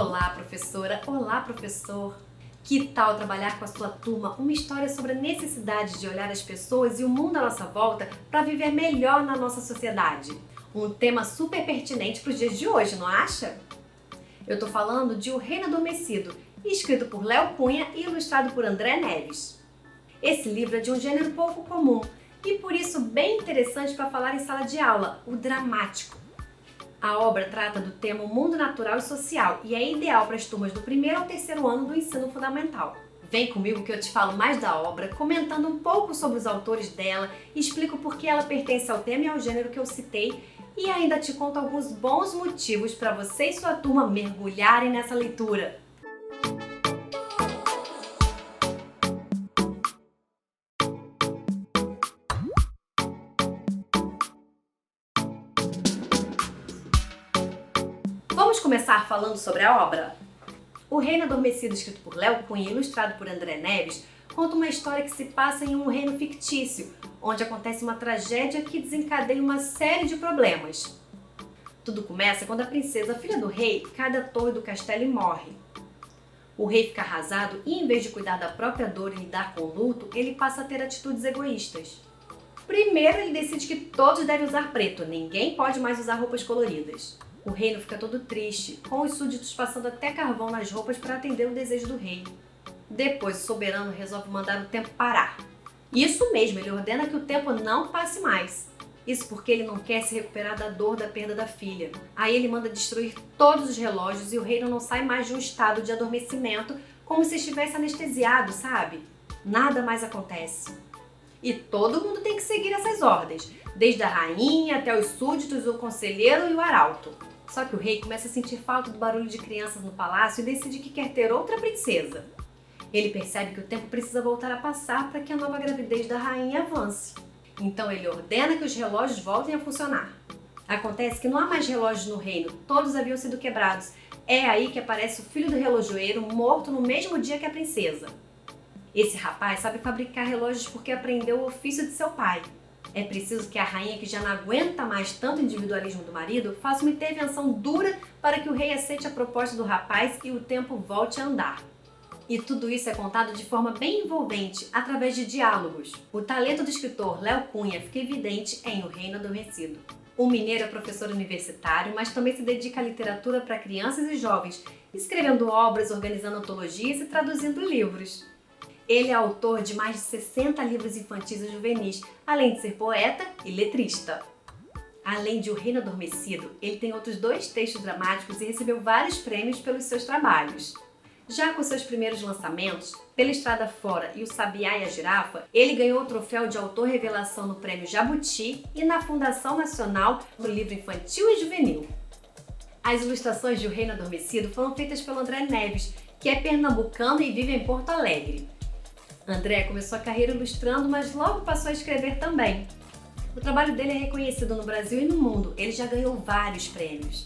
Olá, professora! Olá, professor! Que tal trabalhar com a sua turma uma história sobre a necessidade de olhar as pessoas e o mundo à nossa volta para viver melhor na nossa sociedade? Um tema super pertinente para os dias de hoje, não acha? Eu tô falando de O Reino Adormecido, escrito por Léo Cunha e ilustrado por André Neves. Esse livro é de um gênero pouco comum e por isso bem interessante para falar em sala de aula, o dramático. A obra trata do tema mundo natural e social e é ideal para as turmas do 1º ao 3º ano do ensino fundamental. Vem comigo que eu te falo mais da obra, comentando um pouco sobre os autores dela, explico por que ela pertence ao tema e ao gênero que eu citei e ainda te conto alguns bons motivos para você e sua turma mergulharem nessa leitura. Vamos começar falando sobre a obra? O Reino Adormecido, escrito por Léo Cunha e ilustrado por André Neves, conta uma história que se passa em um reino fictício, onde acontece uma tragédia que desencadeia uma série de problemas. Tudo começa quando a princesa, filha do rei, cai da torre do castelo e morre. O rei fica arrasado e, em vez de cuidar da própria dor e lidar com o luto, ele passa a ter atitudes egoístas. Primeiro, ele decide que todos devem usar preto, ninguém pode mais usar roupas coloridas. O reino fica todo triste, com os súditos passando até carvão nas roupas para atender o desejo do rei. Depois, o soberano resolve mandar o tempo parar. Isso mesmo, ele ordena que o tempo não passe mais. Isso porque ele não quer se recuperar da dor da perda da filha. Aí ele manda destruir todos os relógios e o reino não sai mais de um estado de adormecimento, como se estivesse anestesiado, sabe? Nada mais acontece. E todo mundo tem que seguir essas ordens, desde a rainha até os súditos, o conselheiro e o arauto. Só que o rei começa a sentir falta do barulho de crianças no palácio e decide que quer ter outra princesa. Ele percebe que o tempo precisa voltar a passar para que a nova gravidez da rainha avance. Então ele ordena que os relógios voltem a funcionar. Acontece que não há mais relógios no reino, todos haviam sido quebrados. É aí que aparece o filho do relojoeiro, morto no mesmo dia que a princesa. Esse rapaz sabe fabricar relógios porque aprendeu o ofício de seu pai. É preciso que a rainha, que já não aguenta mais tanto individualismo do marido, faça uma intervenção dura para que o rei aceite a proposta do rapaz e o tempo volte a andar. E tudo isso é contado de forma bem envolvente, através de diálogos. O talento do escritor Léo Cunha fica evidente em O Reino Adormecido. O mineiro é professor universitário, mas também se dedica à literatura para crianças e jovens, escrevendo obras, organizando antologias e traduzindo livros. Ele é autor de mais de 60 livros infantis e juvenis, além de ser poeta e letrista. Além de O Reino Adormecido, ele tem outros 2 textos dramáticos e recebeu vários prêmios pelos seus trabalhos. Já com seus primeiros lançamentos, Pela Estrada Fora e O Sabiá e a Girafa, ele ganhou o troféu de autor revelação no Prêmio Jabuti e na Fundação Nacional do Livro Infantil e Juvenil. As ilustrações de O Reino Adormecido foram feitas pelo André Neves, que é pernambucano e vive em Porto Alegre. André começou a carreira ilustrando, mas logo passou a escrever também. O trabalho dele é reconhecido no Brasil e no mundo, ele já ganhou vários prêmios.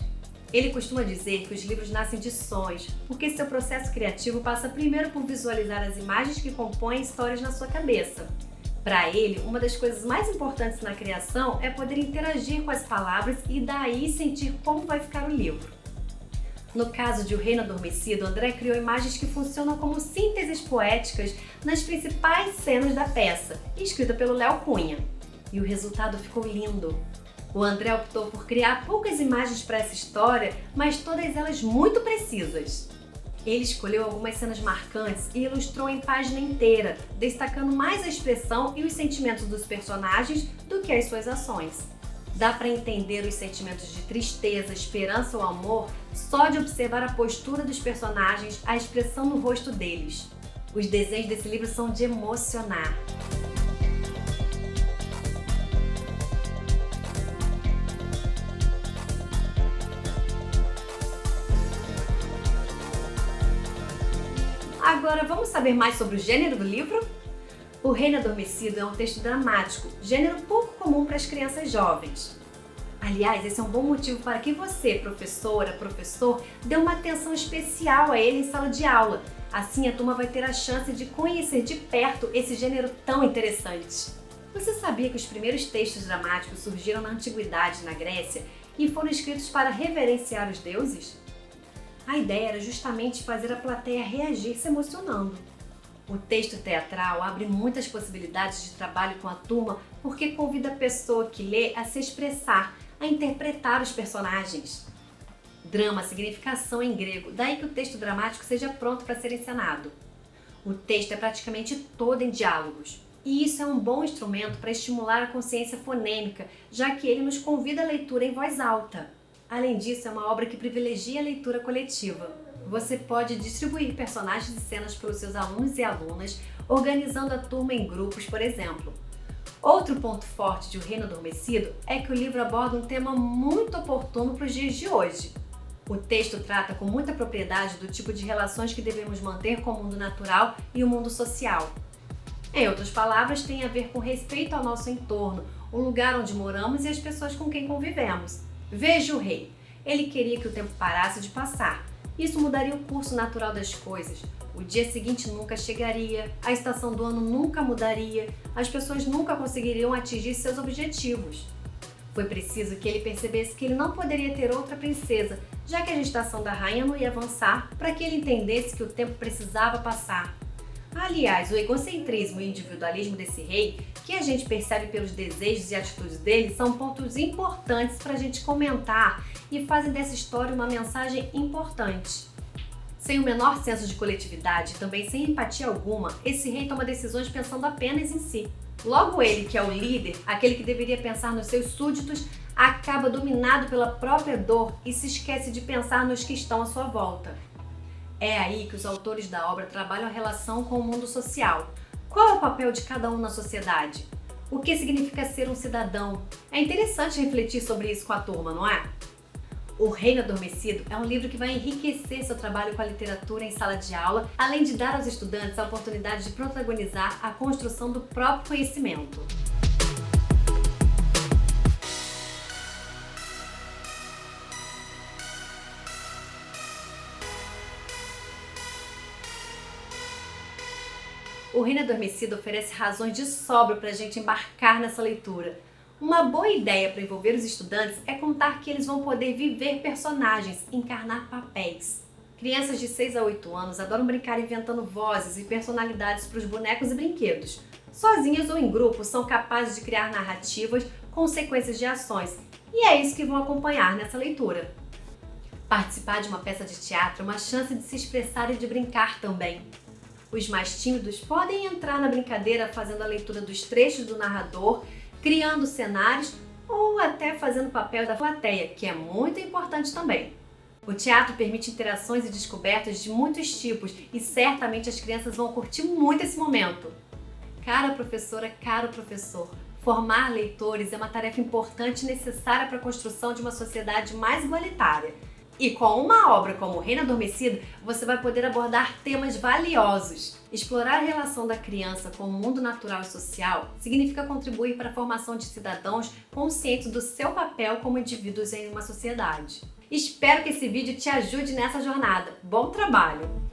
Ele costuma dizer que os livros nascem de sonhos, porque seu processo criativo passa primeiro por visualizar as imagens que compõem histórias na sua cabeça. Para ele, uma das coisas mais importantes na criação é poder interagir com as palavras e daí sentir como vai ficar o livro. No caso de O Reino Adormecido, André criou imagens que funcionam como sínteses poéticas nas principais cenas da peça, escrita pelo Léo Cunha. E o resultado ficou lindo. O André optou por criar poucas imagens para essa história, mas todas elas muito precisas. Ele escolheu algumas cenas marcantes e ilustrou em página inteira, destacando mais a expressão e os sentimentos dos personagens do que as suas ações. Dá para entender os sentimentos de tristeza, esperança ou amor só de observar a postura dos personagens, a expressão no rosto deles. Os desenhos desse livro são de emocionar. Agora vamos saber mais sobre o gênero do livro? O Reino Adormecido é um texto dramático, gênero pouco comum para as crianças jovens. Aliás, esse é um bom motivo para que você, professora, professor, dê uma atenção especial a ele em sala de aula. Assim a turma vai ter a chance de conhecer de perto esse gênero tão interessante. Você sabia que os primeiros textos dramáticos surgiram na Antiguidade, na Grécia, e foram escritos para reverenciar os deuses? A ideia era justamente fazer a plateia reagir se emocionando. O texto teatral abre muitas possibilidades de trabalho com a turma porque convida a pessoa que lê a se expressar, a interpretar os personagens. Drama significa ação em grego, daí que o texto dramático seja pronto para ser encenado. O texto é praticamente todo em diálogos, e isso é um bom instrumento para estimular a consciência fonêmica, já que ele nos convida à leitura em voz alta. Além disso, é uma obra que privilegia a leitura coletiva. Você pode distribuir personagens e cenas pelos seus alunos e alunas, organizando a turma em grupos, por exemplo. Outro ponto forte de O Reino Adormecido é que o livro aborda um tema muito oportuno para os dias de hoje. O texto trata com muita propriedade do tipo de relações que devemos manter com o mundo natural e o mundo social. Em outras palavras, tem a ver com respeito ao nosso entorno, o lugar onde moramos e as pessoas com quem convivemos. Veja o rei. Ele queria que o tempo parasse de passar. Isso mudaria o curso natural das coisas. O dia seguinte nunca chegaria, a estação do ano nunca mudaria, as pessoas nunca conseguiriam atingir seus objetivos. Foi preciso que ele percebesse que ele não poderia ter outra princesa, já que a gestação da rainha não ia avançar, para que ele entendesse que o tempo precisava passar. Aliás, o egocentrismo e o individualismo desse rei, que a gente percebe pelos desejos e atitudes dele, são pontos importantes para a gente comentar e fazem dessa história uma mensagem importante. Sem o menor senso de coletividade e também sem empatia alguma, esse rei toma decisões pensando apenas em si. Logo ele, que é o líder, aquele que deveria pensar nos seus súditos, acaba dominado pela própria dor e se esquece de pensar nos que estão à sua volta. É aí que os autores da obra trabalham a relação com o mundo social. Qual é o papel de cada um na sociedade? O que significa ser um cidadão? É interessante refletir sobre isso com a turma, não é? O Reino Adormecido é um livro que vai enriquecer seu trabalho com a literatura em sala de aula, além de dar aos estudantes a oportunidade de protagonizar a construção do próprio conhecimento. O Reino Adormecido oferece razões de sobra para a gente embarcar nessa leitura. Uma boa ideia para envolver os estudantes é contar que eles vão poder viver personagens, encarnar papéis. Crianças de 6 a 8 anos adoram brincar inventando vozes e personalidades para os bonecos e brinquedos. Sozinhas ou em grupo, são capazes de criar narrativas com sequências de ações, e é isso que vão acompanhar nessa leitura. Participar de uma peça de teatro é uma chance de se expressar e de brincar também. Os mais tímidos podem entrar na brincadeira fazendo a leitura dos trechos do narrador, criando cenários ou até fazendo o papel da plateia, que é muito importante também. O teatro permite interações e descobertas de muitos tipos e certamente as crianças vão curtir muito esse momento. Cara professora, caro professor, formar leitores é uma tarefa importante e necessária para a construção de uma sociedade mais igualitária. E com uma obra como O Reino Adormecido, você vai poder abordar temas valiosos. Explorar a relação da criança com o mundo natural e social significa contribuir para a formação de cidadãos conscientes do seu papel como indivíduos em uma sociedade. Espero que esse vídeo te ajude nessa jornada. Bom trabalho!